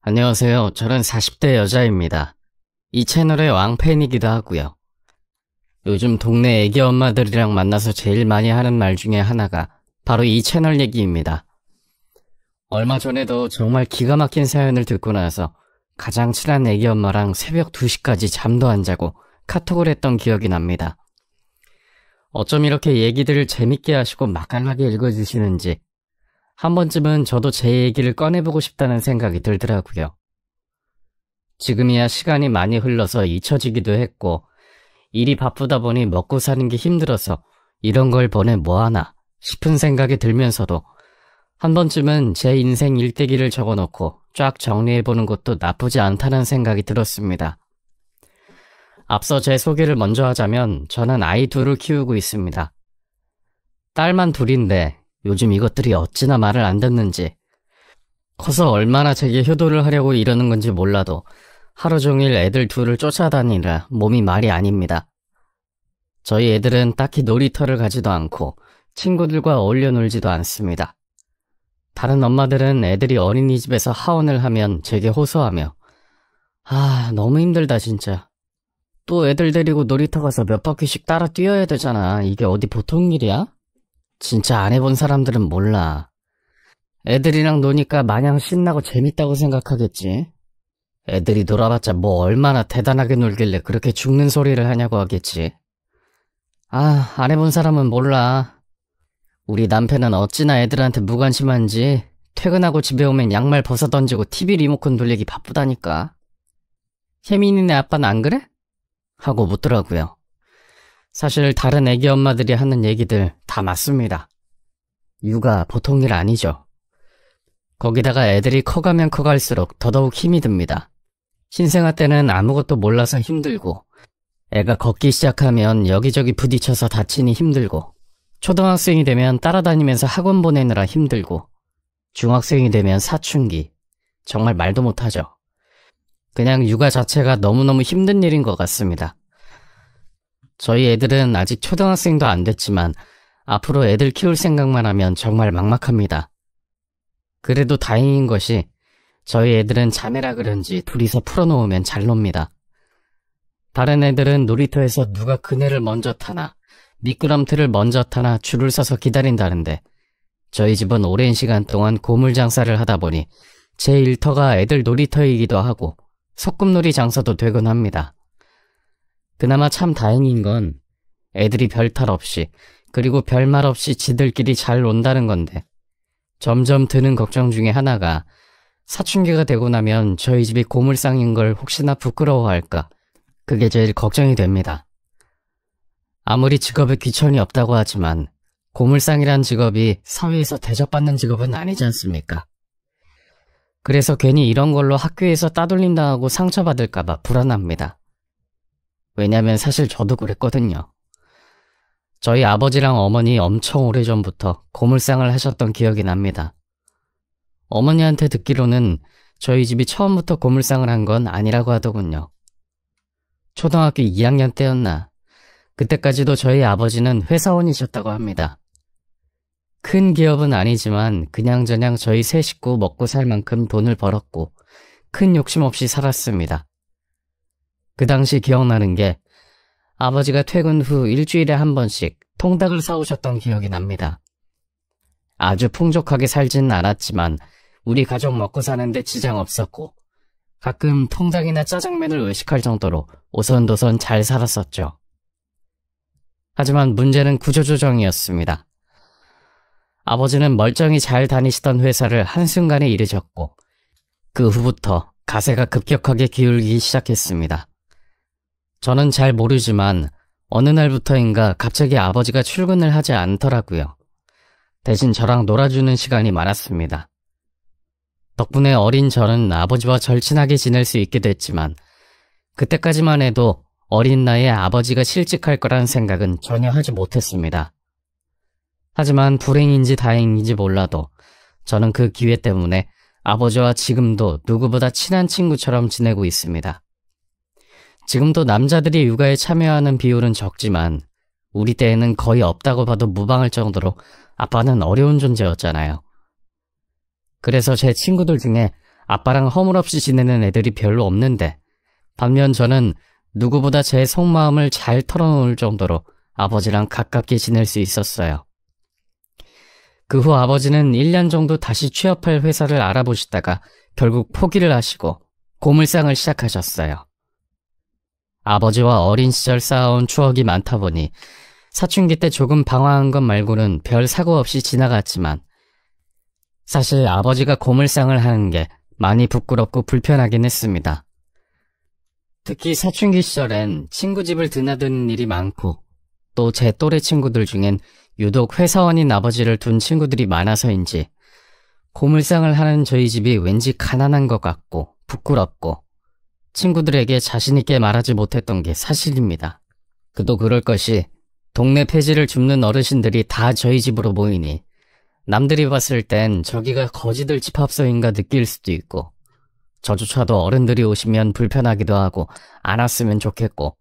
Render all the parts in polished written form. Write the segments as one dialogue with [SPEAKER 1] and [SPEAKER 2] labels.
[SPEAKER 1] 안녕하세요. 저는 40대 여자입니다. 이 채널의 왕팬이기도 하고요. 요즘 동네 애기 엄마들이랑 만나서 제일 많이 하는 말 중에 하나가 바로 이 채널 얘기입니다. 얼마 전에도 정말 기가 막힌 사연을 듣고 나서 가장 친한 애기 엄마랑 새벽 2시까지 잠도 안 자고 카톡을 했던 기억이 납니다. 어쩜 이렇게 얘기들을 재밌게 하시고 맛깔나게 읽어주시는지 한 번쯤은 저도 제 얘기를 꺼내보고 싶다는 생각이 들더라고요. 지금이야 시간이 많이 흘러서 잊혀지기도 했고 일이 바쁘다 보니 먹고 사는 게 힘들어서 이런 걸 보내 뭐하나 싶은 생각이 들면서도 한 번쯤은 제 인생 일대기를 적어놓고 쫙 정리해보는 것도 나쁘지 않다는 생각이 들었습니다. 앞서 제 소개를 먼저 하자면 저는 아이 둘을 키우고 있습니다. 딸만 둘인데 요즘 이것들이 어찌나 말을 안 듣는지, 커서 얼마나 제게 효도를 하려고 이러는 건지 몰라도 하루 종일 애들 둘을 쫓아다니느라 몸이 말이 아닙니다. 저희 애들은 딱히 놀이터를 가지도 않고 친구들과 어울려 놀지도 않습니다. 다른 엄마들은 애들이 어린이집에서 하원을 하면 제게 호소하며 너무 힘들다 진짜. 또 애들 데리고 놀이터 가서 몇 바퀴씩 따라 뛰어야 되잖아. 이게 어디 보통 일이야? 진짜 안 해본 사람들은 몰라. 애들이랑 노니까 마냥 신나고 재밌다고 생각하겠지. 애들이 놀아봤자 뭐 얼마나 대단하게 놀길래 그렇게 죽는 소리를 하냐고 하겠지. 안 해본 사람은 몰라. 우리 남편은 어찌나 애들한테 무관심한지 퇴근하고 집에 오면 양말 벗어던지고 TV 리모컨 돌리기 바쁘다니까. 혜민이네 아빠는 안 그래? 하고 묻더라고요. 사실 다른 애기 엄마들이 하는 얘기들 다 맞습니다. 육아 보통 일 아니죠. 거기다가 애들이 커가면 커갈수록 더더욱 힘이 듭니다. 신생아 때는 아무것도 몰라서 힘들고, 애가 걷기 시작하면 여기저기 부딪혀서 다치니 힘들고, 초등학생이 되면 따라다니면서 학원 보내느라 힘들고, 중학생이 되면 사춘기. 정말 말도 못하죠. 그냥 육아 자체가 너무너무 힘든 일인 것 같습니다. 저희 애들은 아직 초등학생도 안 됐지만 앞으로 애들 키울 생각만 하면 정말 막막합니다. 그래도 다행인 것이 저희 애들은 자매라 그런지 둘이서 풀어놓으면 잘 놉니다. 다른 애들은 놀이터에서 누가 그네를 먼저 타나 미끄럼틀을 먼저 타나 줄을 서서 기다린다는데 저희 집은 오랜 시간 동안 고물 장사를 하다 보니 제 일터가 애들 놀이터이기도 하고 소꿉놀이 장소도 되곤 합니다. 그나마 참 다행인 건 애들이 별탈 없이 그리고 별말 없이 지들끼리 잘 논다는 건데 점점 드는 걱정 중에 하나가 사춘기가 되고 나면 저희 집이 고물상인 걸 혹시나 부끄러워할까, 그게 제일 걱정이 됩니다. 아무리 직업에 귀천이 없다고 하지만 고물상이란 직업이 사회에서 대접받는 직업은 아니지 않습니까? 그래서 괜히 이런 걸로 학교에서 따돌림 당하고 상처받을까봐 불안합니다. 왜냐면 사실 저도 그랬거든요. 저희 아버지랑 어머니 엄청 오래전부터 고물상을 하셨던 기억이 납니다. 어머니한테 듣기로는 저희 집이 처음부터 고물상을 한 건 아니라고 하더군요. 초등학교 2학년 때였나, 그때까지도 저희 아버지는 회사원이셨다고 합니다. 큰 기업은 아니지만 그냥저냥 저희 세 식구 먹고 살 만큼 돈을 벌었고 큰 욕심 없이 살았습니다. 그 당시 기억나는 게 아버지가 퇴근 후 일주일에 한 번씩 통닭을 사오셨던 기억이 납니다. 아주 풍족하게 살지는 않았지만 우리 가족 먹고 사는데 지장 없었고 가끔 통닭이나 짜장면을 외식할 정도로 오선도선 잘 살았었죠. 하지만 문제는 구조조정이었습니다. 아버지는 멀쩡히 잘 다니시던 회사를 한순간에 잃으셨고 그 후부터 가세가 급격하게 기울기 시작했습니다. 저는 잘 모르지만 어느 날부터인가 갑자기 아버지가 출근을 하지 않더라고요. 대신 저랑 놀아주는 시간이 많았습니다. 덕분에 어린 저는 아버지와 절친하게 지낼 수 있게 됐지만 그때까지만 해도 어린 나이에 아버지가 실직할 거란 생각은 전혀 하지 못했습니다. 하지만 불행인지 다행인지 몰라도 저는 그 기회 때문에 아버지와 지금도 누구보다 친한 친구처럼 지내고 있습니다. 지금도 남자들이 육아에 참여하는 비율은 적지만 우리 때에는 거의 없다고 봐도 무방할 정도로 아빠는 어려운 존재였잖아요. 그래서 제 친구들 중에 아빠랑 허물없이 지내는 애들이 별로 없는데, 반면 저는 누구보다 제 속마음을 잘 털어놓을 정도로 아버지랑 가깝게 지낼 수 있었어요. 그 후 아버지는 1년 정도 다시 취업할 회사를 알아보시다가 결국 포기를 하시고 고물상을 시작하셨어요. 아버지와 어린 시절 쌓아온 추억이 많다 보니 사춘기 때 조금 방황한 것 말고는 별 사고 없이 지나갔지만, 사실 아버지가 고물상을 하는 게 많이 부끄럽고 불편하긴 했습니다. 특히 사춘기 시절엔 친구 집을 드나드는 일이 많고, 또 제 또래 친구들 중엔 유독 회사원인 아버지를 둔 친구들이 많아서인지 고물상을 하는 저희 집이 왠지 가난한 것 같고 부끄럽고 친구들에게 자신있게 말하지 못했던 게 사실입니다. 그도 그럴 것이 동네 폐지를 줍는 어르신들이 다 저희 집으로 모이니 남들이 봤을 땐 저기가 거지들 집합소인가 느낄 수도 있고, 저조차도 어른들이 오시면 불편하기도 하고 안 왔으면 좋겠고,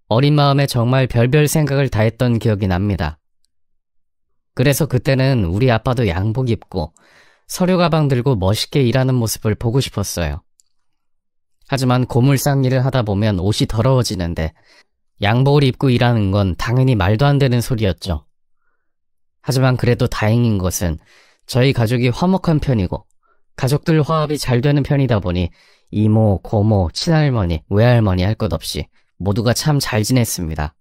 [SPEAKER 1] 어린 마음에 정말 별별 생각을 다 했던 기억이 납니다. 그래서 그때는 우리 아빠도 양복 입고 서류 가방 들고 멋있게 일하는 모습을 보고 싶었어요. 하지만 고물상 일을 하다 보면 옷이 더러워지는데 양복을 입고 일하는 건 당연히 말도 안 되는 소리였죠. 하지만 그래도 다행인 것은 저희 가족이 화목한 편이고 가족들 화합이 잘 되는 편이다 보니 이모, 고모, 친할머니, 외할머니 할 것 없이 모두가 참 잘 지냈습니다.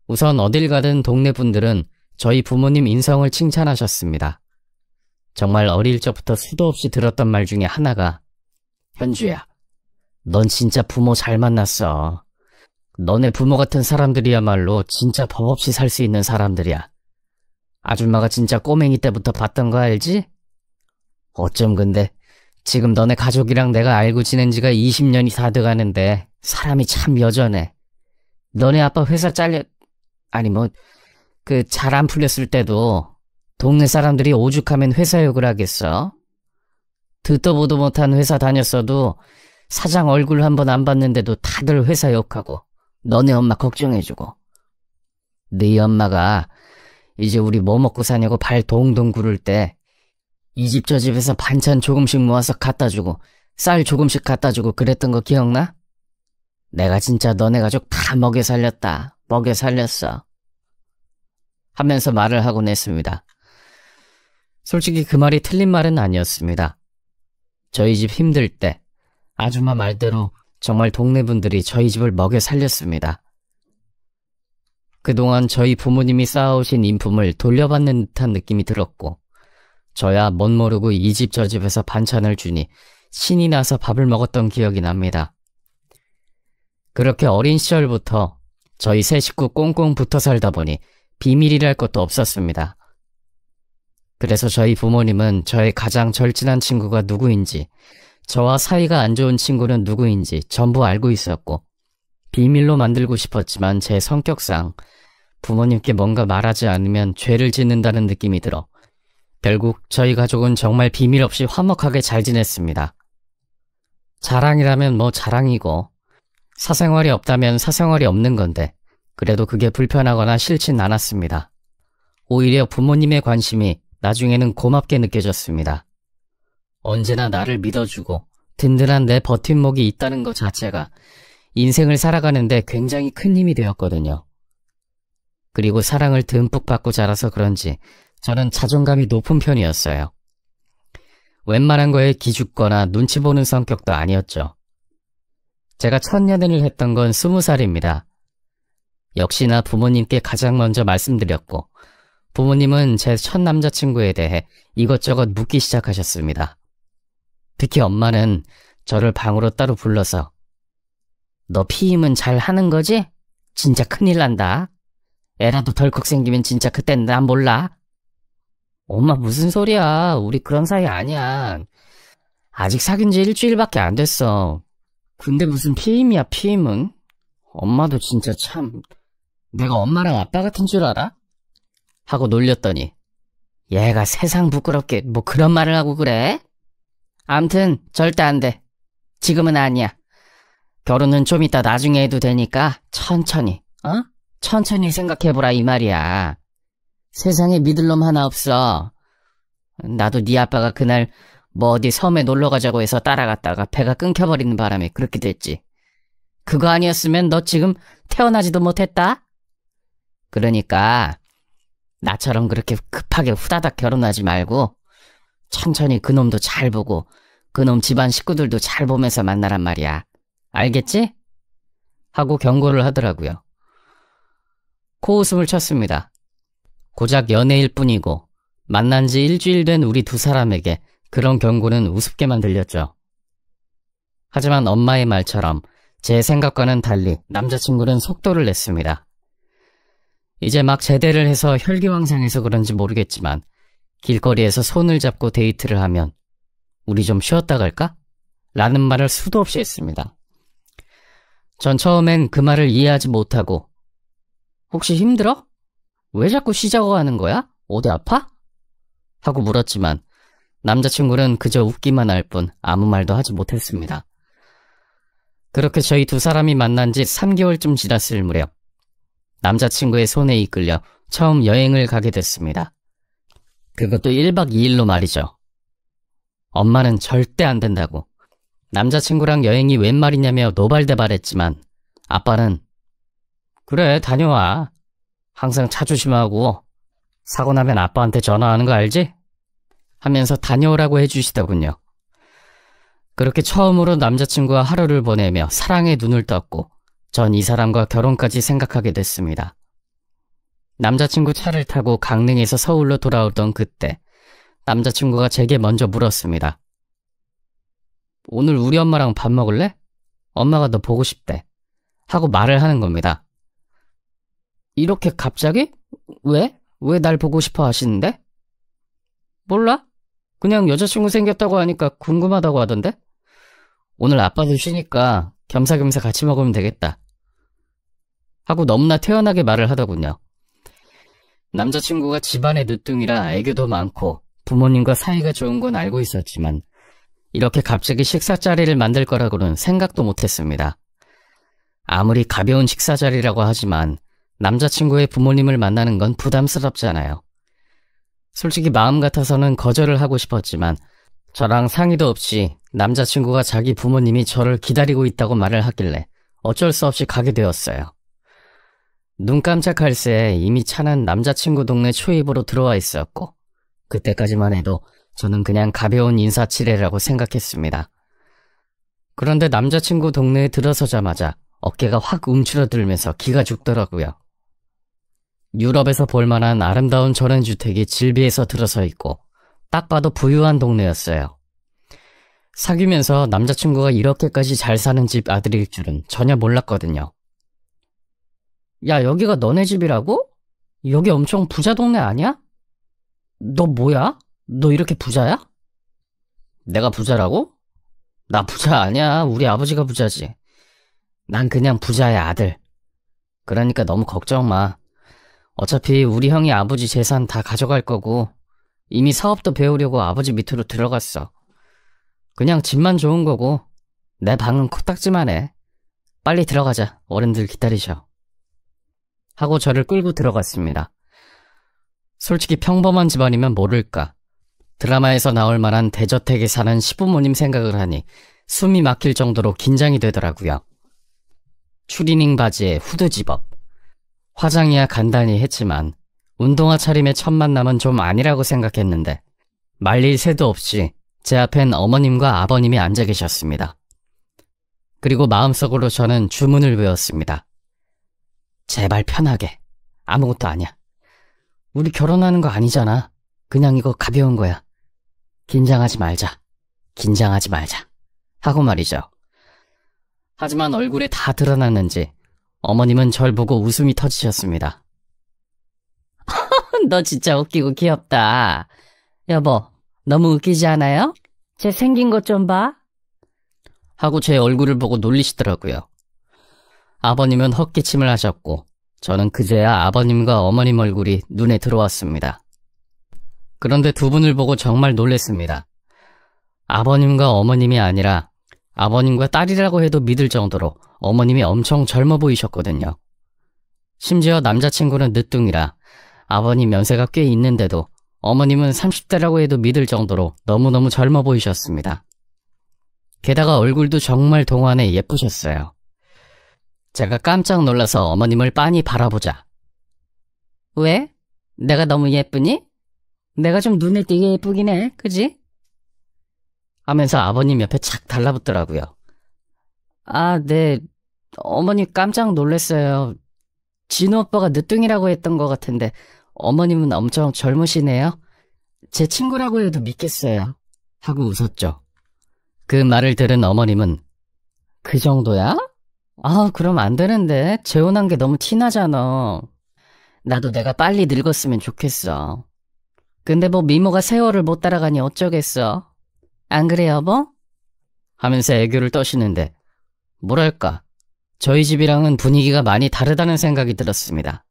[SPEAKER 1] 우선 어딜 가든 동네 분들은 저희 부모님 인성을 칭찬하셨습니다. 정말 어릴 적부터 수도 없이 들었던 말 중에 하나가, 현주야, 넌 진짜 부모 잘 만났어. 너네 부모 같은 사람들이야말로 진짜 법 없이 살 수 있는 사람들이야. 아줌마가 진짜 꼬맹이 때부터 봤던 거 알지? 어쩜 근데 지금 너네 가족이랑 내가 알고 지낸 지가 20년이 다 돼가는데 사람이 참 여전해. 너네 아빠 회사 아니 잘 안 풀렸을 때도 동네 사람들이 오죽하면 회사 욕을 하겠어? 듣도 보도 못한 회사 다녔어도 사장 얼굴 한번 안 봤는데도 다들 회사 욕하고 너네 엄마 걱정해주고, 네 엄마가 이제 우리 뭐 먹고 사냐고 발 동동 구를 때 이 집 저 집에서 반찬 조금씩 모아서 갖다주고 쌀 조금씩 갖다주고 그랬던 거 기억나? 내가 진짜 너네 가족 다 먹여 살렸다. 먹여 살렸어. 하면서 말을 하곤 했습니다. 솔직히 그 말이 틀린 말은 아니었습니다. 저희 집 힘들 때 아줌마 말대로 정말 동네 분들이 저희 집을 먹여 살렸습니다. 그동안 저희 부모님이 쌓아오신 인품을 돌려받는 듯한 느낌이 들었고, 저야 멋 모르고 이 집 저 집에서 반찬을 주니 신이 나서 밥을 먹었던 기억이 납니다. 그렇게 어린 시절부터 저희 세 식구 꽁꽁 붙어 살다 보니 비밀이랄 것도 없었습니다. 그래서 저희 부모님은 저의 가장 절친한 친구가 누구인지, 저와 사이가 안 좋은 친구는 누구인지 전부 알고 있었고, 비밀로 만들고 싶었지만 제 성격상 부모님께 뭔가 말하지 않으면 죄를 짓는다는 느낌이 들어 결국 저희 가족은 정말 비밀 없이 화목하게 잘 지냈습니다. 자랑이라면 뭐 자랑이고, 사생활이 없다면 사생활이 없는 건데 그래도 그게 불편하거나 싫진 않았습니다. 오히려 부모님의 관심이 나중에는 고맙게 느껴졌습니다. 언제나 나를 믿어주고 든든한 내 버팀목이 있다는 것 자체가 인생을 살아가는데 굉장히 큰 힘이 되었거든요. 그리고 사랑을 듬뿍 받고 자라서 그런지 저는 자존감이 높은 편이었어요. 웬만한 거에 기죽거나 눈치 보는 성격도 아니었죠. 제가 첫 연애를 했던 건 20살입니다. 역시나 부모님께 가장 먼저 말씀드렸고, 부모님은 제 첫 남자친구에 대해 이것저것 묻기 시작하셨습니다. 특히 엄마는 저를 방으로 따로 불러서, 너 피임은 잘 하는 거지? 진짜 큰일 난다. 애라도 덜컥 생기면 진짜 그땐 난 몰라. 엄마 무슨 소리야. 우리 그런 사이 아니야. 아직 사귄 지 일주일밖에 안 됐어. 근데 무슨 피임이야 피임은. 엄마도 진짜 참, 내가 엄마랑 아빠 같은 줄 알아? 하고 놀렸더니 얘가 세상 부끄럽게 뭐 그런 말을 하고 그래? 암튼 절대 안 돼. 지금은 아니야. 결혼은 좀 이따 나중에 해도 되니까 천천히, 천천히 생각해보라 이 말이야. 세상에 믿을 놈 하나 없어. 나도 네 아빠가 그날 뭐 어디 섬에 놀러 가자고 해서 따라갔다가 배가 끊겨버리는 바람에 그렇게 됐지. 그거 아니었으면 너 지금 태어나지도 못했다? 그러니까 나처럼 그렇게 급하게 후다닥 결혼하지 말고 천천히 그놈도 잘 보고 그놈 집안 식구들도 잘 보면서 만나란 말이야. 알겠지? 하고 경고를 하더라고요. 코웃음을 쳤습니다. 고작 연애일 뿐이고 만난 지 일주일 된 우리 두 사람에게 그런 경고는 우습게만 들렸죠. 하지만 엄마의 말처럼 제 생각과는 달리 남자친구는 속도를 냈습니다. 이제 막 제대를 해서 혈기왕성해서 그런지 모르겠지만 길거리에서 손을 잡고 데이트를 하면 우리 좀 쉬었다 갈까? 라는 말을 수도 없이 했습니다. 전 처음엔 그 말을 이해하지 못하고 혹시 힘들어? 왜 자꾸 쉬자고 하는 거야? 어디 아파? 하고 물었지만 남자친구는 그저 웃기만 할 뿐 아무 말도 하지 못했습니다. 그렇게 저희 두 사람이 만난 지 3개월쯤 지났을 무렵 남자친구의 손에 이끌려 처음 여행을 가게 됐습니다. 그것도 1박 2일로 말이죠. 엄마는 절대 안 된다고 남자친구랑 여행이 웬 말이냐며 노발대발했지만 아빠는 그래 다녀와. 항상 차 조심하고 사고 나면 아빠한테 전화하는 거 알지? 하면서 다녀오라고 해주시더군요. 그렇게 처음으로 남자친구와 하루를 보내며 사랑의 눈을 떴고 전 이 사람과 결혼까지 생각하게 됐습니다. 남자친구 차를 타고 강릉에서 서울로 돌아오던 그때 남자친구가 제게 먼저 물었습니다. 오늘 우리 엄마랑 밥 먹을래? 엄마가 너 보고 싶대. 하고 말을 하는 겁니다. 이렇게 갑자기? 왜? 왜 날 보고 싶어 하시는데? 몰라? 그냥 여자친구 생겼다고 하니까 궁금하다고 하던데? 오늘 아빠도 쉬니까 겸사겸사 같이 먹으면 되겠다. 하고 너무나 태연하게 말을 하더군요. 남자친구가 집안의 늦둥이라 애교도 많고 부모님과 사이가 좋은 건 알고 있었지만 이렇게 갑자기 식사 자리를 만들 거라고는 생각도 못했습니다. 아무리 가벼운 식사 자리라고 하지만 남자친구의 부모님을 만나는 건 부담스럽잖아요. 솔직히 마음 같아서는 거절을 하고 싶었지만 저랑 상의도 없이 남자친구가 자기 부모님이 저를 기다리고 있다고 말을 하길래 어쩔 수 없이 가게 되었어요. 눈 깜짝할 새에 이미 차는 남자친구 동네 초입으로 들어와 있었고 그때까지만 해도 저는 그냥 가벼운 인사치레라고 생각했습니다. 그런데 남자친구 동네에 들어서자마자 어깨가 확 움츠러들면서 기가 죽더라고요. 유럽에서 볼만한 아름다운 전원주택이 질비해서 들어서 있고 딱 봐도 부유한 동네였어요. 사귀면서 남자친구가 이렇게까지 잘 사는 집 아들일 줄은 전혀 몰랐거든요. 야, 여기가 너네 집이라고? 여기 엄청 부자 동네 아니야? 너 뭐야? 너 이렇게 부자야? 내가 부자라고? 나 부자 아니야. 우리 아버지가 부자지. 난 그냥 부자의 아들. 그러니까 너무 걱정 마. 어차피 우리 형이 아버지 재산 다 가져갈 거고 이미 사업도 배우려고 아버지 밑으로 들어갔어. 그냥 집만 좋은 거고 내 방은 코딱지만 해. 빨리 들어가자. 어른들 기다리셔. 하고 저를 끌고 들어갔습니다. 솔직히 평범한 집안이면 모를까. 드라마에서 나올 만한 대저택에 사는 시부모님 생각을 하니 숨이 막힐 정도로 긴장이 되더라고요. 추리닝 바지에 후드 집업. 화장이야 간단히 했지만 운동화 차림의 첫 만남은 좀 아니라고 생각했는데 말릴 새도 없이 제 앞엔 어머님과 아버님이 앉아 계셨습니다. 그리고 마음속으로 저는 주문을 외웠습니다. 제발 편하게. 아무것도 아니야. 우리 결혼하는 거 아니잖아. 그냥 이거 가벼운 거야. 긴장하지 말자. 긴장하지 말자. 하고 말이죠. 하지만 얼굴에 다 드러났는지 어머님은 절 보고 웃음이 터지셨습니다. 너 진짜 웃기고 귀엽다. 여보, 너무 웃기지 않아요? 쟤 생긴 것 좀 봐. 하고 제 얼굴을 보고 놀리시더라고요. 아버님은 헛기침을 하셨고 저는 그제야 아버님과 어머님 얼굴이 눈에 들어왔습니다. 그런데 두 분을 보고 정말 놀랬습니다. 아버님과 어머님이 아니라 아버님과 딸이라고 해도 믿을 정도로 어머님이 엄청 젊어 보이셨거든요. 심지어 남자친구는 늦둥이라 아버님 연세가 꽤 있는데도 어머님은 30대라고 해도 믿을 정도로 너무너무 젊어 보이셨습니다. 게다가 얼굴도 정말 동안에 예쁘셨어요. 제가 깜짝 놀라서 어머님을 빤히 바라보자. 왜? 내가 너무 예쁘니? 내가 좀 눈에 띄게 예쁘긴 해, 그지? 하면서 아버님 옆에 착 달라붙더라고요. 아, 네. 어머니 깜짝 놀랐어요. 진우 오빠가 늦둥이라고 했던 것 같은데 어머님은 엄청 젊으시네요. 제 친구라고 해도 믿겠어요. 하고 웃었죠. 그 말을 들은 어머님은 그 정도야? 아, 그럼 안 되는데. 재혼한 게 너무 티나잖아. 나도 내가 빨리 늙었으면 좋겠어. 근데 뭐 미모가 세월을 못 따라가니 어쩌겠어. 안 그래, 여보? 하면서 애교를 떠시는데 뭐랄까, 저희 집이랑은 분위기가 많이 다르다는 생각이 들었습니다.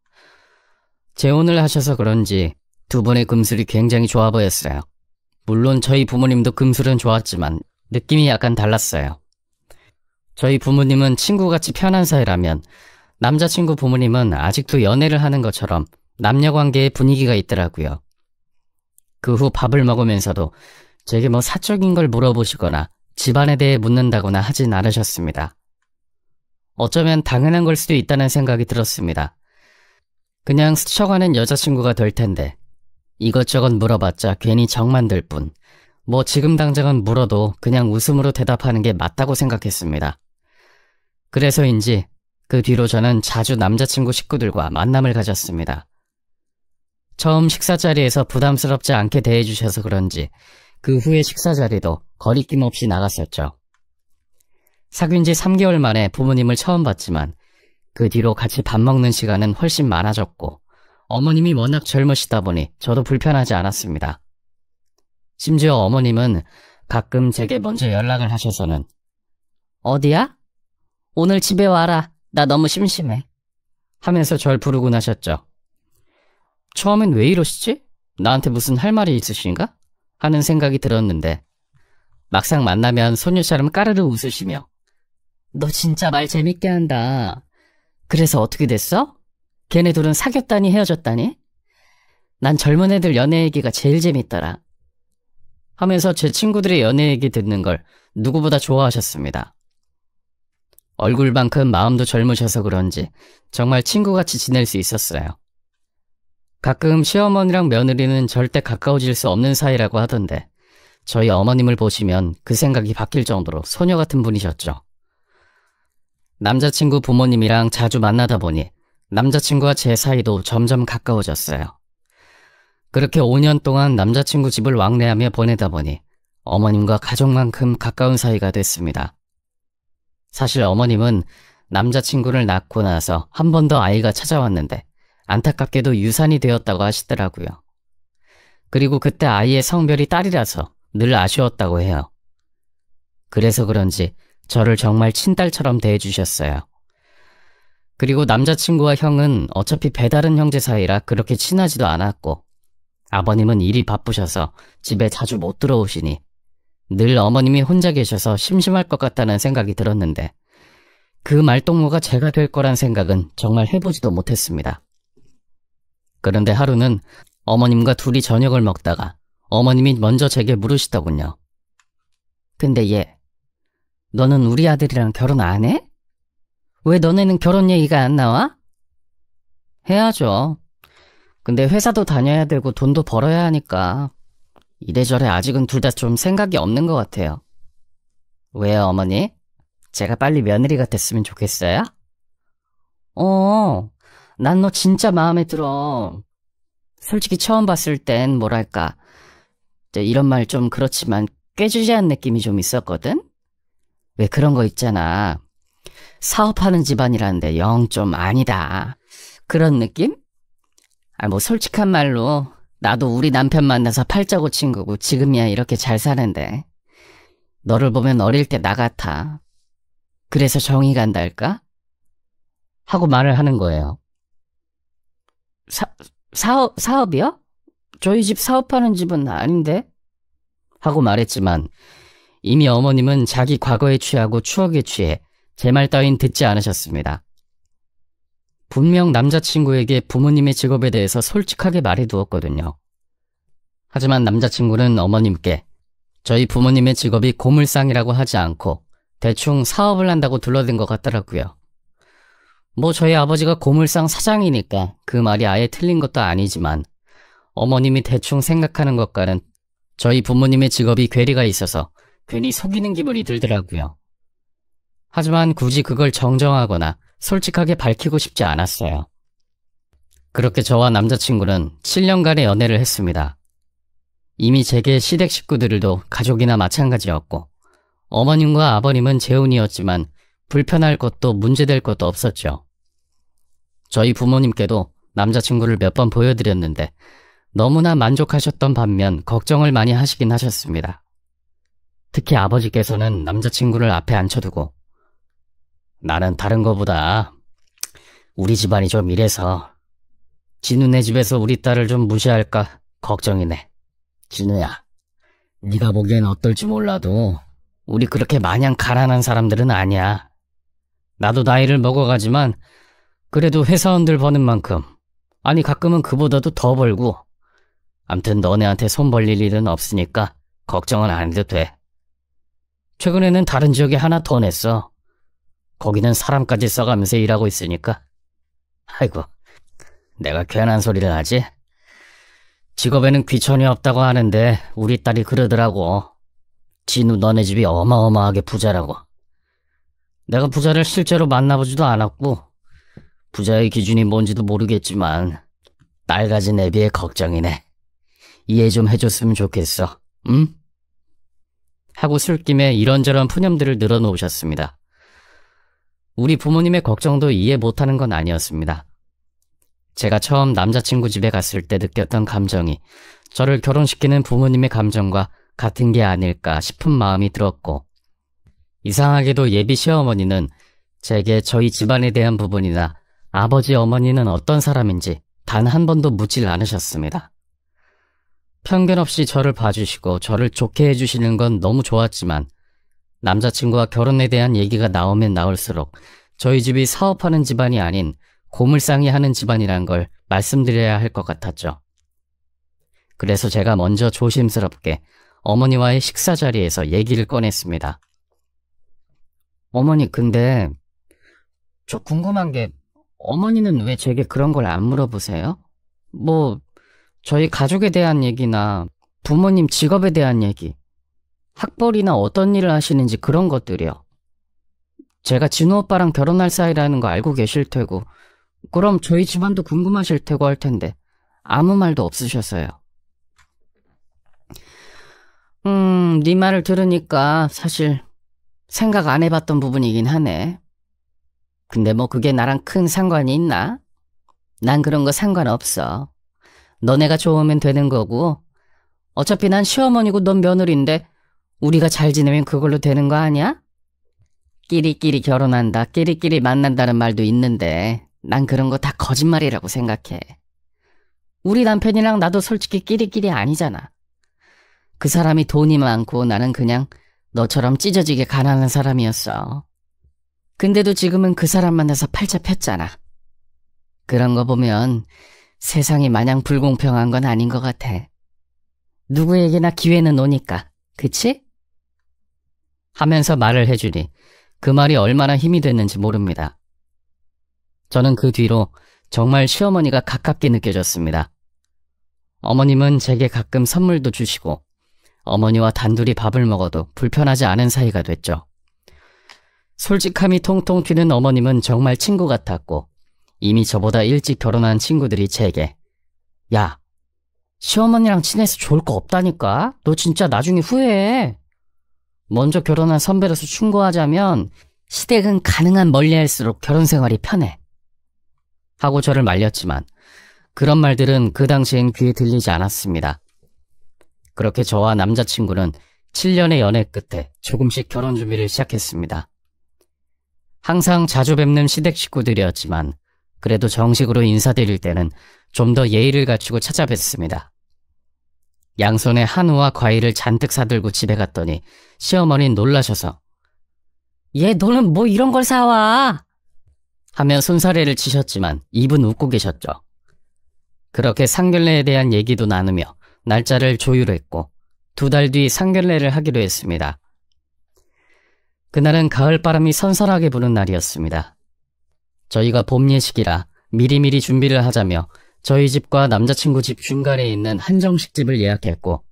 [SPEAKER 1] 재혼을 하셔서 그런지 두 분의 금술이 굉장히 좋아 보였어요. 물론 저희 부모님도 금술은 좋았지만 느낌이 약간 달랐어요. 저희 부모님은 친구같이 편한 사이라면 남자친구 부모님은 아직도 연애를 하는 것처럼 남녀관계에 분위기가 있더라고요. 그 후 밥을 먹으면서도 제게 뭐 사적인 걸 물어보시거나 집안에 대해 묻는다거나 하진 않으셨습니다. 어쩌면 당연한 걸 수도 있다는 생각이 들었습니다. 그냥 스쳐가는 여자친구가 될 텐데 이것저것 물어봤자 괜히 정 만들 뿐, 뭐 지금 당장은 물어도 그냥 웃음으로 대답하는 게 맞다고 생각했습니다. 그래서인지 그 뒤로 저는 자주 남자친구 식구들과 만남을 가졌습니다. 처음 식사 자리에서 부담스럽지 않게 대해주셔서 그런지 그 후의 식사 자리도 거리낌 없이 나갔었죠. 사귄 지 3개월 만에 부모님을 처음 봤지만 그 뒤로 같이 밥 먹는 시간은 훨씬 많아졌고 어머님이 워낙 젊으시다 보니 저도 불편하지 않았습니다. 심지어 어머님은 가끔 제게 먼저 연락을 하셔서는 어디야? 오늘 집에 와라. 나 너무 심심해. 하면서 절 부르곤 하셨죠. 처음엔 왜 이러시지? 나한테 무슨 할 말이 있으신가? 하는 생각이 들었는데 막상 만나면 소녀처럼 까르르 웃으시며 너 진짜 말 재밌게 한다. 그래서 어떻게 됐어? 걔네 둘은 사귀었다니 헤어졌다니? 난 젊은 애들 연애 얘기가 제일 재밌더라. 하면서 제 친구들의 연애 얘기 듣는 걸 누구보다 좋아하셨습니다. 얼굴만큼 마음도 젊으셔서 그런지 정말 친구같이 지낼 수 있었어요. 가끔 시어머니랑 며느리는 절대 가까워질 수 없는 사이라고 하던데 저희 어머님을 보시면 그 생각이 바뀔 정도로 소녀 같은 분이셨죠. 남자친구 부모님이랑 자주 만나다 보니 남자친구와 제 사이도 점점 가까워졌어요. 그렇게 5년 동안 남자친구 집을 왕래하며 보내다 보니 어머님과 가족만큼 가까운 사이가 됐습니다. 사실 어머님은 남자친구를 낳고 나서 한 번 더 아이가 찾아왔는데 안타깝게도 유산이 되었다고 하시더라고요. 그리고 그때 아이의 성별이 딸이라서 늘 아쉬웠다고 해요. 그래서 그런지 저를 정말 친딸처럼 대해주셨어요. 그리고 남자친구와 형은 어차피 배다른 형제 사이라 그렇게 친하지도 않았고 아버님은 일이 바쁘셔서 집에 자주 못 들어오시니 늘 어머님이 혼자 계셔서 심심할 것 같다는 생각이 들었는데 그 말동무가 제가 될 거란 생각은 정말 해보지도 못했습니다. 그런데 하루는 어머님과 둘이 저녁을 먹다가 어머님이 먼저 제게 물으시더군요. 근데 얘, 너는 우리 아들이랑 결혼 안 해? 왜 너네는 결혼 얘기가 안 나와? 해야죠. 근데 회사도 다녀야 되고 돈도 벌어야 하니까 이래저래 아직은 둘 다 좀 생각이 없는 것 같아요. 왜요, 어머니? 제가 빨리 며느리가 됐으면 좋겠어요? 난 너 진짜 마음에 들어. 솔직히 처음 봤을 땐 뭐랄까, 이런 말 좀 그렇지만 꾀주지한 느낌이 좀 있었거든? 왜 그런 거 있잖아. 사업하는 집안이라는데 영 좀 아니다. 그런 느낌? 뭐 솔직한 말로 나도 우리 남편 만나서 팔자 고친 거고 지금이야 이렇게 잘 사는데 너를 보면 어릴 때 나 같아. 그래서 정이 간달까? 하고 말을 하는 거예요. 사업이요? 저희 집 사업하는 집은 아닌데? 하고 말했지만 이미 어머님은 자기 과거에 취하고 추억에 취해 제 말 따윈 듣지 않으셨습니다. 분명 남자친구에게 부모님의 직업에 대해서 솔직하게 말해두었거든요. 하지만 남자친구는 어머님께 저희 부모님의 직업이 고물상이라고 하지 않고 대충 사업을 한다고 둘러댄 것 같더라고요. 뭐 저희 아버지가 고물상 사장이니까 그 말이 아예 틀린 것도 아니지만 어머님이 대충 생각하는 것과는 저희 부모님의 직업이 괴리가 있어서 괜히 속이는 기분이 들더라고요. 하지만 굳이 그걸 정정하거나 솔직하게 밝히고 싶지 않았어요. 그렇게 저와 남자친구는 7년간의 연애를 했습니다. 이미 제게 시댁 식구들도 가족이나 마찬가지였고 어머님과 아버님은 재혼이었지만 불편할 것도 문제될 것도 없었죠. 저희 부모님께도 남자친구를 몇 번 보여드렸는데 너무나 만족하셨던 반면 걱정을 많이 하시긴 하셨습니다. 특히 아버지께서는 남자친구를 앞에 앉혀두고 나는 다른 거보다 우리 집안이 좀 이래서 진우네 집에서 우리 딸을 좀 무시할까 걱정이네. 진우야, 네가 보기엔 어떨지 몰라도 우리 그렇게 마냥 가난한 사람들은 아니야. 나도 나이를 먹어가지만 그래도 회사원들 버는 만큼, 아니 가끔은 그보다도 더 벌고, 암튼 너네한테 손 벌릴 일은 없으니까 걱정은 안 해도 돼. 최근에는 다른 지역에 하나 더 냈어. 거기는 사람까지 써가면서 일하고 있으니까. 아이고, 내가 괜한 소리를 하지? 직업에는 귀천이 없다고 하는데 우리 딸이 그러더라고. 진우 너네 집이 어마어마하게 부자라고. 내가 부자를 실제로 만나보지도 않았고 부자의 기준이 뭔지도 모르겠지만 딸 가진 애비의 걱정이네. 이해 좀 해줬으면 좋겠어. 응? 하고 술김에 이런저런 푸념들을 늘어놓으셨습니다. 우리 부모님의 걱정도 이해 못하는 건 아니었습니다. 제가 처음 남자친구 집에 갔을 때 느꼈던 감정이 저를 결혼시키는 부모님의 감정과 같은 게 아닐까 싶은 마음이 들었고, 이상하게도 예비 시어머니는 제게 저희 집안에 대한 부분이나 아버지 어머니는 어떤 사람인지 단 한 번도 묻질 않으셨습니다. 편견 없이 저를 봐주시고 저를 좋게 해주시는 건 너무 좋았지만 남자친구와 결혼에 대한 얘기가 나오면 나올수록 저희 집이 사업하는 집안이 아닌 고물상이 하는 집안이란 걸 말씀드려야 할 것 같았죠. 그래서 제가 먼저 조심스럽게 어머니와의 식사 자리에서 얘기를 꺼냈습니다. 어머니, 근데 저 궁금한 게 어머니는 왜 제게 그런 걸 안 물어보세요? 뭐 저희 가족에 대한 얘기나 부모님 직업에 대한 얘기, 학벌이나 어떤 일을 하시는지 그런 것들이요. 제가 진우 오빠랑 결혼할 사이라는 거 알고 계실 테고 그럼 저희 집안도 궁금하실 테고 할 텐데 아무 말도 없으셔서요. 네 말을 들으니까 사실 생각 안 해봤던 부분이긴 하네. 근데 뭐 그게 나랑 큰 상관이 있나? 난 그런 거 상관없어. 너네가 좋으면 되는 거고 어차피 난 시어머니고 넌 며느리인데 우리가 잘 지내면 그걸로 되는 거 아니야? 끼리끼리 결혼한다, 끼리끼리 만난다는 말도 있는데 난 그런 거 다 거짓말이라고 생각해. 우리 남편이랑 나도 솔직히 끼리끼리 아니잖아. 그 사람이 돈이 많고 나는 그냥 너처럼 찢어지게 가난한 사람이었어. 근데도 지금은 그 사람 만나서 팔자 폈잖아. 그런 거 보면 세상이 마냥 불공평한 건 아닌 것 같아. 누구에게나 기회는 오니까, 그치? 하면서 말을 해주니 그 말이 얼마나 힘이 됐는지 모릅니다. 저는 그 뒤로 정말 시어머니가 가깝게 느껴졌습니다. 어머님은 제게 가끔 선물도 주시고 어머니와 단둘이 밥을 먹어도 불편하지 않은 사이가 됐죠. 솔직함이 통통 튀는 어머님은 정말 친구 같았고 이미 저보다 일찍 결혼한 친구들이 제게 야, 시어머니랑 친해서 좋을 거 없다니까? 너 진짜 나중에 후회해. 먼저 결혼한 선배로서 충고하자면 시댁은 가능한 멀리할수록 결혼 생활이 편해. 하고 저를 말렸지만 그런 말들은 그 당시엔 귀에 들리지 않았습니다. 그렇게 저와 남자친구는 7년의 연애 끝에 조금씩 결혼 준비를 시작했습니다. 항상 자주 뵙는 시댁 식구들이었지만 그래도 정식으로 인사드릴 때는 좀 더 예의를 갖추고 찾아뵀습니다. 양손에 한우와 과일을 잔뜩 사들고 집에 갔더니 시어머니는 놀라셔서 얘 너는 뭐 이런 걸 사와? 하며 손사래를 치셨지만 입은 웃고 계셨죠. 그렇게 상견례에 대한 얘기도 나누며 날짜를 조율했고 2달 뒤 상견례를 하기로 했습니다. 그날은 가을바람이 선선하게 부는 날이었습니다. 저희가 봄 예식이라 미리미리 준비를 하자며 저희 집과 남자친구 집 중간에 있는 한정식집을 예약했고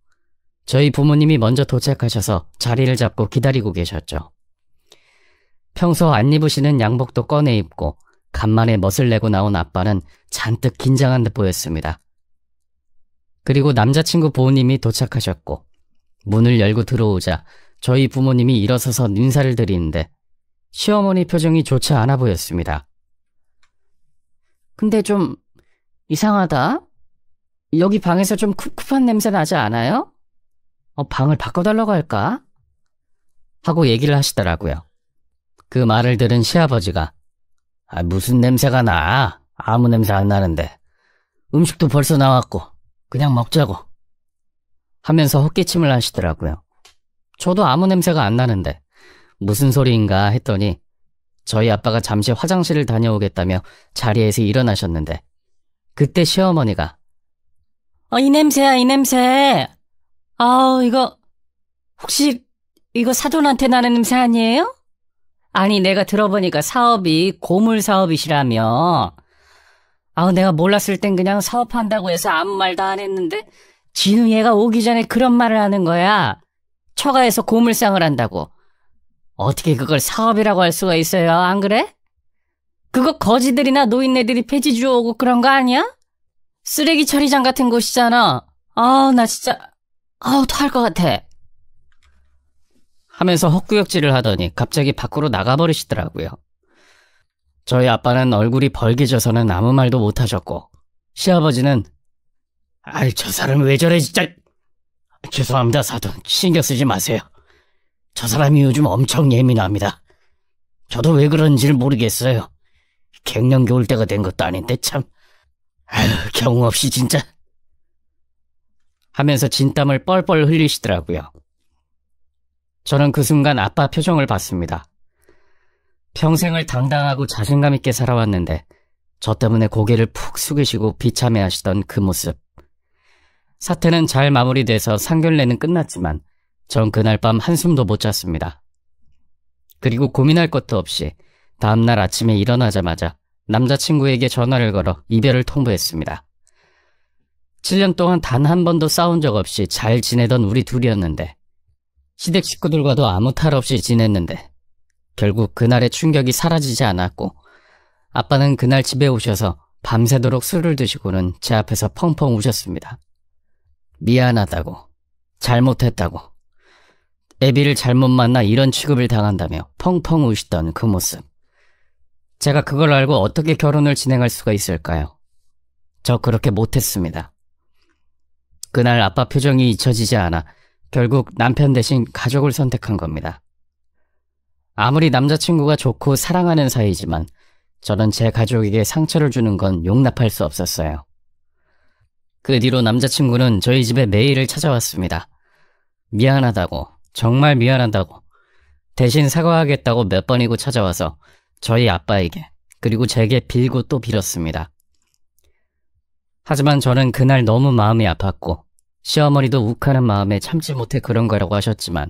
[SPEAKER 1] 저희 부모님이 먼저 도착하셔서 자리를 잡고 기다리고 계셨죠. 평소 안 입으시는 양복도 꺼내 입고 간만에 멋을 내고 나온 아빠는 잔뜩 긴장한 듯 보였습니다. 그리고 남자친구 부모님이 도착하셨고 문을 열고 들어오자 저희 부모님이 일어서서 인사를 드리는데 시어머니 표정이 좋지 않아 보였습니다. 근데 좀 이상하다. 여기 방에서 좀 꿉꿉한 냄새 나지 않아요? 방을 바꿔달라고 할까? 하고 얘기를 하시더라고요. 그 말을 들은 시아버지가 무슨 냄새가 나? 아무 냄새 안 나는데. 음식도 벌써 나왔고 그냥 먹자고. 하면서 헛기침을 하시더라고요. 저도 아무 냄새가 안 나는데 무슨 소리인가 했더니 저희 아빠가 잠시 화장실을 다녀오겠다며 자리에서 일어나셨는데 그때 시어머니가 이 냄새야, 이 냄새. 이거 혹시 이거 사돈한테 나는 냄새 아니에요? 아니, 내가 들어보니까 사업이 고물 사업이시라며. 내가 몰랐을 땐 그냥 사업한다고 해서 아무 말도 안 했는데 진우 얘가 오기 전에 그런 말을 하는 거야. 처가에서 고물상을 한다고. 어떻게 그걸 사업이라고 할 수가 있어요, 안 그래? 그거 거지들이나 노인네들이 폐지 주워오고 그런 거 아니야? 쓰레기 처리장 같은 곳이잖아. 나 진짜 토할 것 같아. 하면서 헛구역질을 하더니 갑자기 밖으로 나가버리시더라고요. 저희 아빠는 얼굴이 벌개져서는 아무 말도 못하셨고 시아버지는 저 사람 왜 저래 진짜. 죄송합니다 사돈, 신경 쓰지 마세요. 저 사람이 요즘 엄청 예민합니다. 저도 왜 그런지를 모르겠어요. 갱년기 올 때가 된 것도 아닌데 참. 경우 없이 진짜. 하면서 진땀을 뻘뻘 흘리시더라고요. 저는 그 순간 아빠 표정을 봤습니다. 평생을 당당하고 자신감 있게 살아왔는데 저 때문에 고개를 푹 숙이시고 비참해하시던 그 모습. 사태는 잘 마무리돼서 상견례는 끝났지만 전 그날 밤 한숨도 못 잤습니다. 그리고 고민할 것도 없이 다음날 아침에 일어나자마자 남자친구에게 전화를 걸어 이별을 통보했습니다. 7년 동안 단 한 번도 싸운 적 없이 잘 지내던 우리 둘이었는데 시댁 식구들과도 아무 탈 없이 지냈는데 결국 그날의 충격이 사라지지 않았고 아빠는 그날 집에 오셔서 밤새도록 술을 드시고는 제 앞에서 펑펑 우셨습니다. 미안하다고, 잘못했다고, 애비를 잘못 만나 이런 취급을 당한다며 펑펑 우시던 그 모습. 제가 그걸 알고 어떻게 결혼을 진행할 수가 있을까요? 저 그렇게 못했습니다. 그날 아빠 표정이 잊혀지지 않아 결국 남편 대신 가족을 선택한 겁니다. 아무리 남자친구가 좋고 사랑하는 사이지만 저는 제 가족에게 상처를 주는 건 용납할 수 없었어요. 그 뒤로 남자친구는 저희 집에 매일을 찾아왔습니다. 미안하다고, 정말 미안하다고, 대신 사과하겠다고 몇 번이고 찾아와서 저희 아빠에게 그리고 제게 빌고 또 빌었습니다. 하지만 저는 그날 너무 마음이 아팠고 시어머니도 욱하는 마음에 참지 못해 그런 거라고 하셨지만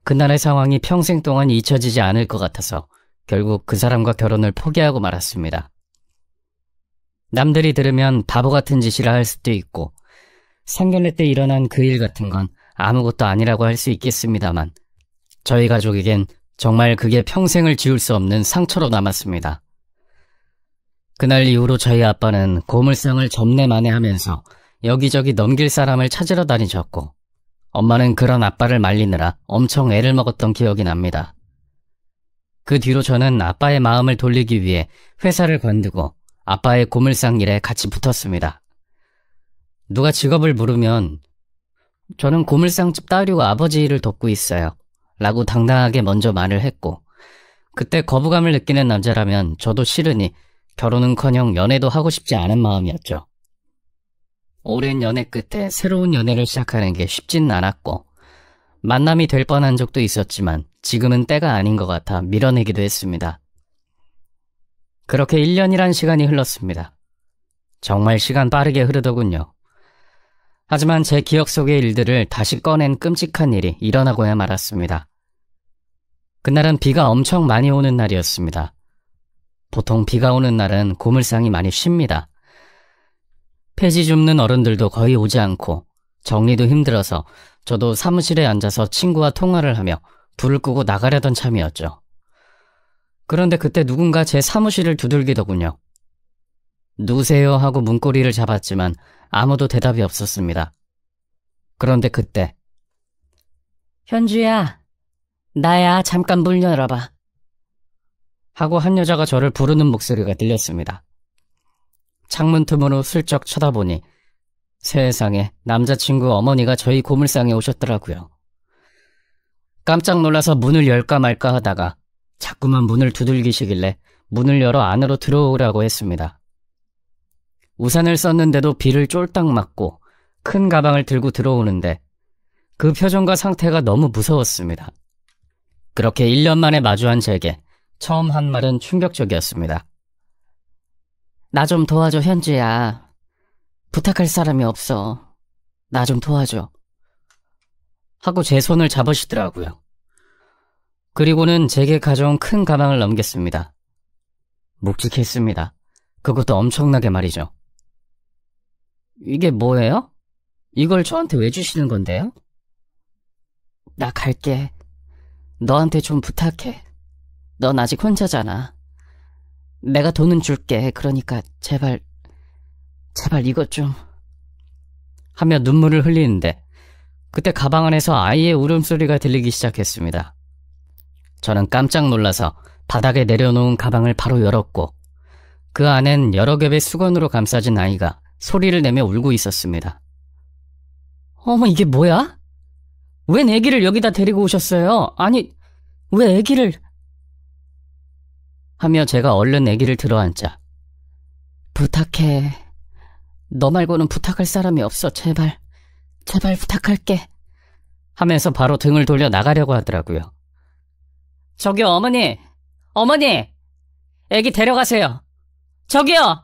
[SPEAKER 1] 그날의 상황이 평생 동안 잊혀지지 않을 것 같아서 결국 그 사람과 결혼을 포기하고 말았습니다. 남들이 들으면 바보 같은 짓이라 할 수도 있고 상견례 때 일어난 그 일 같은 건 아무것도 아니라고 할 수 있겠습니다만 저희 가족에겐 정말 그게 평생을 지울 수 없는 상처로 남았습니다. 그날 이후로 저희 아빠는 고물상을 접내만회하면서 여기저기 넘길 사람을 찾으러 다니셨고 엄마는 그런 아빠를 말리느라 엄청 애를 먹었던 기억이 납니다. 그 뒤로 저는 아빠의 마음을 돌리기 위해 회사를 관두고 아빠의 고물상 일에 같이 붙었습니다. 누가 직업을 물으면 저는 고물상집 따르고 아버지 일을 돕고 있어요 라고 당당하게 먼저 말을 했고 그때 거부감을 느끼는 남자라면 저도 싫으니 결혼은커녕 연애도 하고 싶지 않은 마음이었죠. 오랜 연애 끝에 새로운 연애를 시작하는 게 쉽진 않았고 만남이 될 뻔한 적도 있었지만 지금은 때가 아닌 것 같아 밀어내기도 했습니다. 그렇게 1년이란 시간이 흘렀습니다. 정말 시간 빠르게 흐르더군요. 하지만 제 기억 속의 일들을 다시 꺼낸 끔찍한 일이 일어나고야 말았습니다. 그날은 비가 엄청 많이 오는 날이었습니다. 보통 비가 오는 날은 고물상이 많이 쉽니다. 폐지 줍는 어른들도 거의 오지 않고 정리도 힘들어서 저도 사무실에 앉아서 친구와 통화를 하며 불을 끄고 나가려던 참이었죠. 그런데 그때 누군가 제 사무실을 두들기더군요. 누구세요? 하고 문고리를 잡았지만 아무도 대답이 없었습니다. 그런데 그때 현주야, 나야, 잠깐 문 열어봐 하고 한 여자가 저를 부르는 목소리가 들렸습니다. 창문 틈으로 슬쩍 쳐다보니 세상에 남자친구 어머니가 저희 고물상에 오셨더라고요. 깜짝 놀라서 문을 열까 말까 하다가 자꾸만 문을 두들기시길래 문을 열어 안으로 들어오라고 했습니다. 우산을 썼는데도 비를 쫄딱 맞고 큰 가방을 들고 들어오는데 그 표정과 상태가 너무 무서웠습니다. 그렇게 1년 만에 마주한 제게 처음 한 말은 충격적이었습니다. 나 좀 도와줘, 현주야. 부탁할 사람이 없어. 나 좀 도와줘. 하고 제 손을 잡으시더라고요. 그리고는 제게 가져온 큰 가방을 넘겼습니다. 묵직했습니다. 그것도 엄청나게 말이죠. 이게 뭐예요? 이걸 저한테 왜 주시는 건데요? 나 갈게. 너한테 좀 부탁해. 넌 아직 혼자잖아. 내가 돈은 줄게. 그러니까 제발 이것 좀... 하며 눈물을 흘리는데 그때 가방 안에서 아이의 울음소리가 들리기 시작했습니다. 저는 깜짝 놀라서 바닥에 내려놓은 가방을 바로 열었고 그 안엔 여러 겹의 수건으로 감싸진 아이가 소리를 내며 울고 있었습니다. 어머, 이게 뭐야? 웬 애기를 여기다 데리고 오셨어요? 아니, 왜 애기를... 하며 제가 얼른 애기를 들어앉자. 부탁해. 너 말고는 부탁할 사람이 없어. 제발 부탁할게. 하면서 바로 등을 돌려 나가려고 하더라고요. 저기요, 어머니! 애기 데려가세요! 저기요!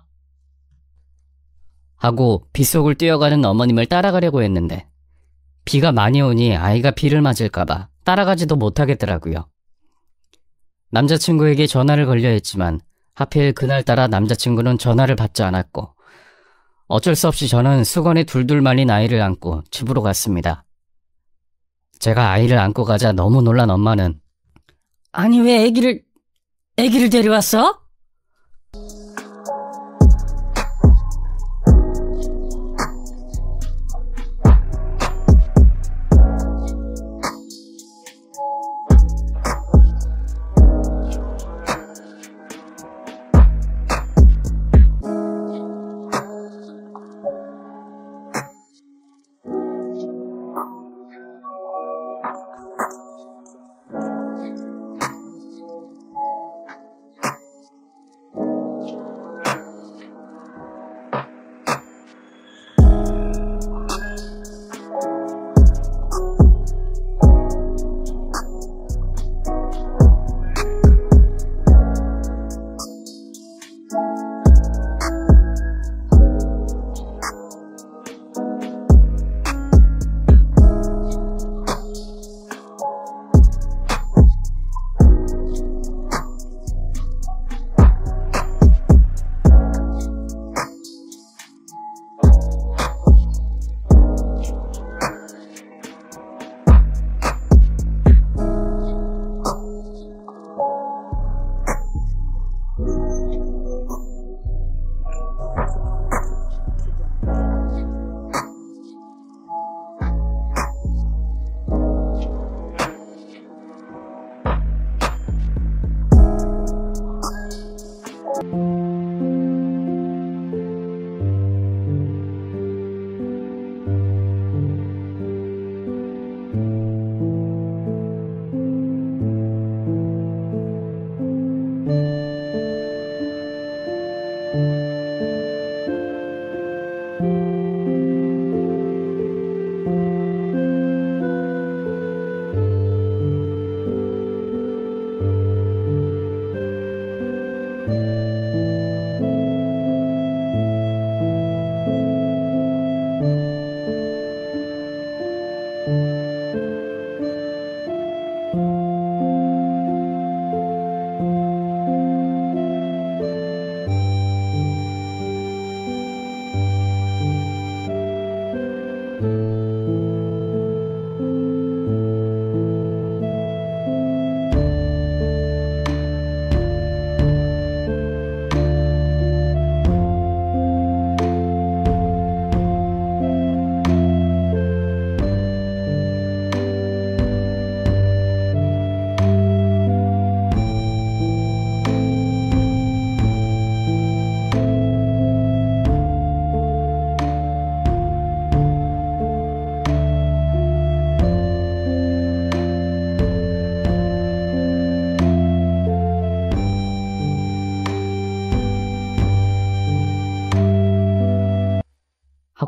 [SPEAKER 1] 하고 빗속을 뛰어가는 어머님을 따라가려고 했는데 비가 많이 오니 아이가 비를 맞을까봐 따라가지도 못하겠더라고요. 남자친구에게 전화를 걸려 했지만 하필 그날따라 남자친구는 전화를 받지 않았고 어쩔 수 없이 저는 수건에 둘둘 말린 아이를 안고 집으로 갔습니다. 제가 아이를 안고 가자 너무 놀란 엄마는 아니, 왜 애기를 데려왔어?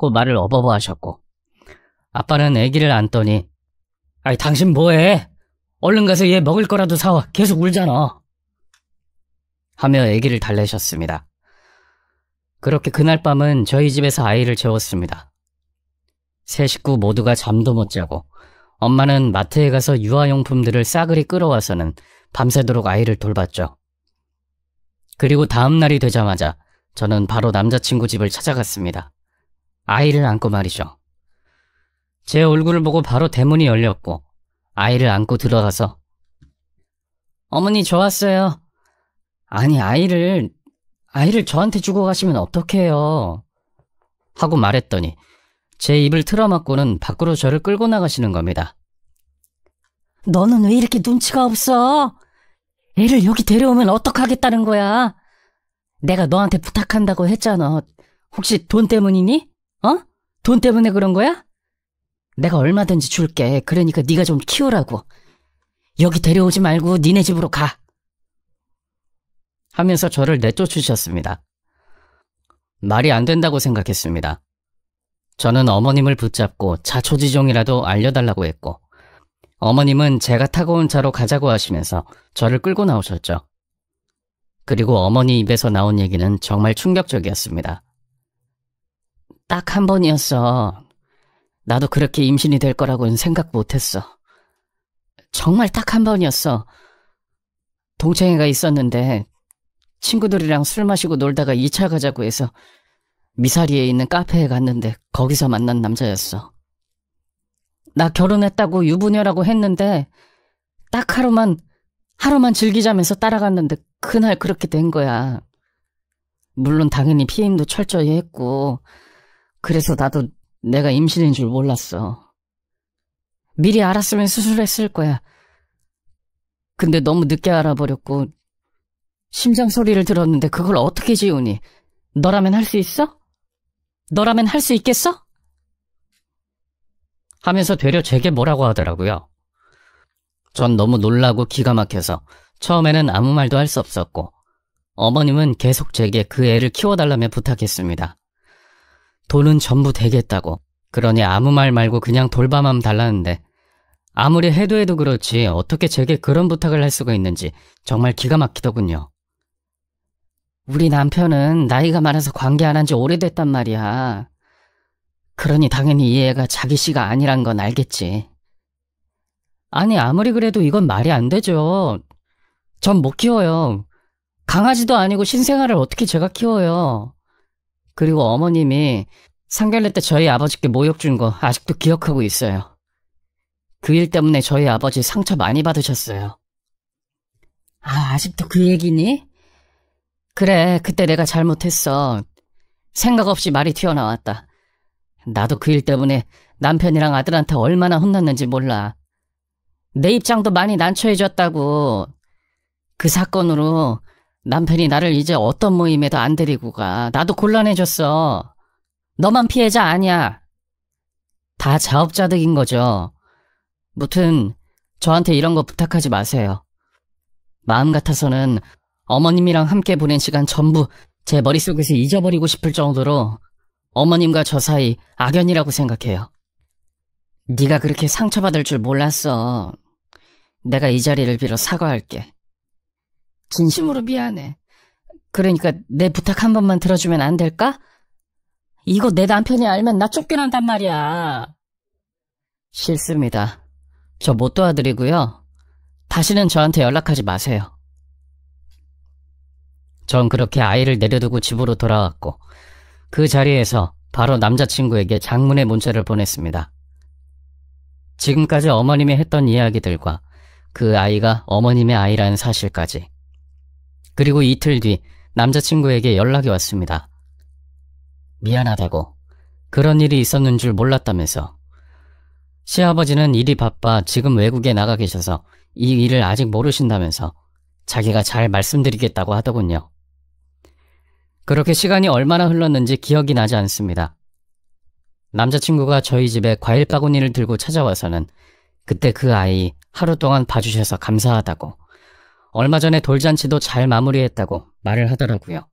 [SPEAKER 1] 하고 말을 어버버하셨고, 아빠는 아기를 안더니 아이 당신 뭐해? 얼른 가서 얘 먹을 거라도 사와. 계속 울잖아. 하며 아기를 달래셨습니다. 그렇게 그날 밤은 저희 집에서 아이를 재웠습니다. 세 식구 모두가 잠도 못 자고 엄마는 마트에 가서 유아용품들을 싸그리 끌어와서는 밤새도록 아이를 돌봤죠. 그리고 다음 날이 되자마자 저는 바로 남자친구 집을 찾아갔습니다. 아이를 안고 말이죠. 제 얼굴을 보고 바로 대문이 열렸고 아이를 안고 들어가서 어머니 저 왔어요. 아니 아이를 저한테 주고 가시면 어떡해요? 하고 말했더니 제 입을 틀어막고는 밖으로 저를 끌고 나가시는 겁니다. 너는 왜 이렇게 눈치가 없어? 애를 여기 데려오면 어떡하겠다는 거야? 내가 너한테 부탁한다고 했잖아. 혹시 돈 때문이니? 돈 때문에 그런 거야? 내가 얼마든지 줄게. 그러니까 네가 좀 키우라고. 여기 데려오지 말고 니네 집으로 가. 하면서 저를 내쫓으셨습니다. 말이 안 된다고 생각했습니다. 저는 어머님을 붙잡고 자초지종이라도 알려달라고 했고 어머님은 제가 타고 온 차로 가자고 하시면서 저를 끌고 나오셨죠. 그리고 어머니 입에서 나온 얘기는 정말 충격적이었습니다. 딱 한 번이었어. 나도 그렇게 임신이 될 거라고는 생각 못했어. 정말 딱 한 번이었어. 동창회가 있었는데 친구들이랑 술 마시고 놀다가 2차 가자고 해서 미사리에 있는 카페에 갔는데 거기서 만난 남자였어. 나 결혼했다고 유부녀라고 했는데 딱 하루만 즐기자면서 따라갔는데 그날 그렇게 된 거야. 물론 당연히 피임도 철저히 했고 그래서 나도 내가 임신인 줄 몰랐어. 미리 알았으면 수술했을 거야. 근데 너무 늦게 알아버렸고 심장 소리를 들었는데 그걸 어떻게 지우니? 너라면 할 수 있어? 너라면 할 수 있겠어? 하면서 되려 제게 뭐라고 하더라고요. 전 너무 놀라고 기가 막혀서 처음에는 아무 말도 할 수 없었고 어머님은 계속 제게 그 애를 키워달라며 부탁했습니다. 돈은 전부 대겠다고. 그러니 아무 말 말고 그냥 돌봐만 달라는데 아무리 해도 그렇지 어떻게 제게 그런 부탁을 할 수가 있는지 정말 기가 막히더군요. 우리 남편은 나이가 많아서 관계 안 한 지 오래됐단 말이야. 그러니 당연히 이 애가 자기 씨가 아니란 건 알겠지. 아니 아무리 그래도 이건 말이 안 되죠. 전 못 키워요. 강아지도 아니고 신생아를 어떻게 제가 키워요. 그리고 어머님이 상견례 때 저희 아버지께 모욕 준 거 아직도 기억하고 있어요. 그 일 때문에 저희 아버지 상처 많이 받으셨어요. 아직도 그 얘기니? 그래, 그때 내가 잘못했어. 생각 없이 말이 튀어나왔다. 나도 그 일 때문에 남편이랑 아들한테 얼마나 혼났는지 몰라. 내 입장도 많이 난처해졌다고. 그 사건으로 남편이 나를 이제 어떤 모임에도 안 데리고 가. 나도 곤란해졌어. 너만 피해자 아니야. 다 자업자득인 거죠. 무튼 저한테 이런 거 부탁하지 마세요. 마음 같아서는 어머님이랑 함께 보낸 시간 전부 제 머릿속에서 잊어버리고 싶을 정도로 어머님과 저 사이 악연이라고 생각해요. 네가 그렇게 상처받을 줄 몰랐어. 내가 이 자리를 빌어 사과할게. 진심으로 미안해. 그러니까 내 부탁 한 번만 들어주면 안 될까? 이거 내 남편이 알면 나 쫓겨난단 말이야. 싫습니다. 저 못 도와드리고요. 다시는 저한테 연락하지 마세요. 전 그렇게 아이를 내려두고 집으로 돌아왔고 그 자리에서 바로 남자친구에게 장문의 문자를 보냈습니다. 지금까지 어머님이 했던 이야기들과 그 아이가 어머님의 아이라는 사실까지. 그리고 이틀 뒤 남자친구에게 연락이 왔습니다. 미안하다고. 그런 일이 있었는 줄 몰랐다면서. 시아버지는 일이 바빠 지금 외국에 나가 계셔서 이 일을 아직 모르신다면서 자기가 잘 말씀드리겠다고 하더군요. 그렇게 시간이 얼마나 흘렀는지 기억이 나지 않습니다. 남자친구가 저희 집에 과일 바구니를 들고 찾아와서는 그때 그 아이 하루 동안 봐주셔서 감사하다고, 얼마 전에 돌잔치도 잘 마무리했다고 말을 하더라고요.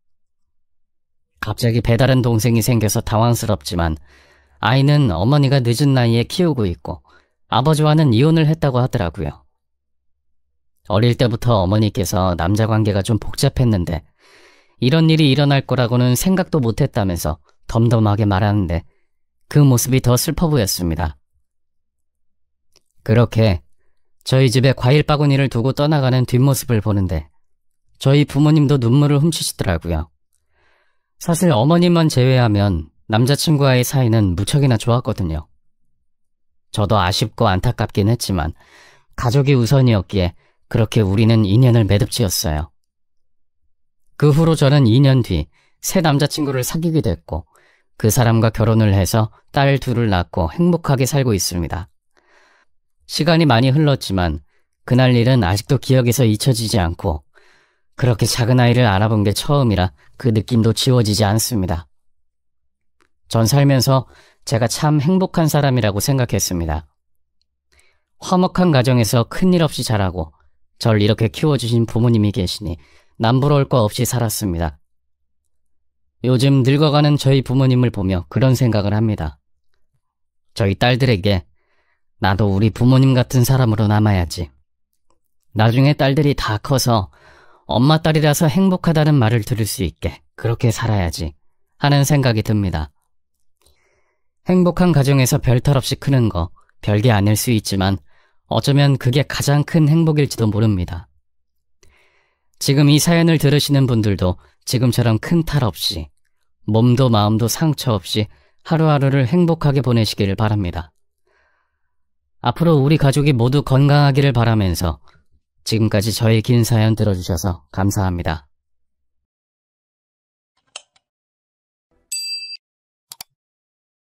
[SPEAKER 1] 갑자기 배다른 동생이 생겨서 당황스럽지만 아이는 어머니가 늦은 나이에 키우고 있고 아버지와는 이혼을 했다고 하더라고요. 어릴 때부터 어머니께서 남자 관계가 좀 복잡했는데 이런 일이 일어날 거라고는 생각도 못했다면서 덤덤하게 말하는데 그 모습이 더 슬퍼 보였습니다. 그렇게 저희 집에 과일 바구니를 두고 떠나가는 뒷모습을 보는데 저희 부모님도 눈물을 훔치시더라고요. 사실 어머님만 제외하면 남자친구와의 사이는 무척이나 좋았거든요. 저도 아쉽고 안타깝긴 했지만 가족이 우선이었기에 그렇게 우리는 인연을 매듭지었어요. 그 후로 저는 2년 뒤 새 남자친구를 사귀게 됐고 그 사람과 결혼을 해서 딸 둘을 낳고 행복하게 살고 있습니다. 시간이 많이 흘렀지만 그날 일은 아직도 기억에서 잊혀지지 않고 그렇게 작은 아이를 알아본 게 처음이라 그 느낌도 지워지지 않습니다. 전 살면서 제가 참 행복한 사람이라고 생각했습니다. 화목한 가정에서 큰일 없이 자라고 절 이렇게 키워주신 부모님이 계시니 남부러울 거 없이 살았습니다. 요즘 늙어가는 저희 부모님을 보며 그런 생각을 합니다. 저희 딸들에게 나도 우리 부모님 같은 사람으로 남아야지. 나중에 딸들이 다 커서 엄마 딸이라서 행복하다는 말을 들을 수 있게 그렇게 살아야지 하는 생각이 듭니다. 행복한 가정에서 별탈 없이 크는 거 별게 아닐 수 있지만 어쩌면 그게 가장 큰 행복일지도 모릅니다. 지금 이 사연을 들으시는 분들도 지금처럼 큰 탈 없이 몸도 마음도 상처 없이 하루하루를 행복하게 보내시기를 바랍니다. 앞으로 우리 가족이 모두 건강하기를 바라면서 지금까지 저의 긴 사연 들어주셔서 감사합니다.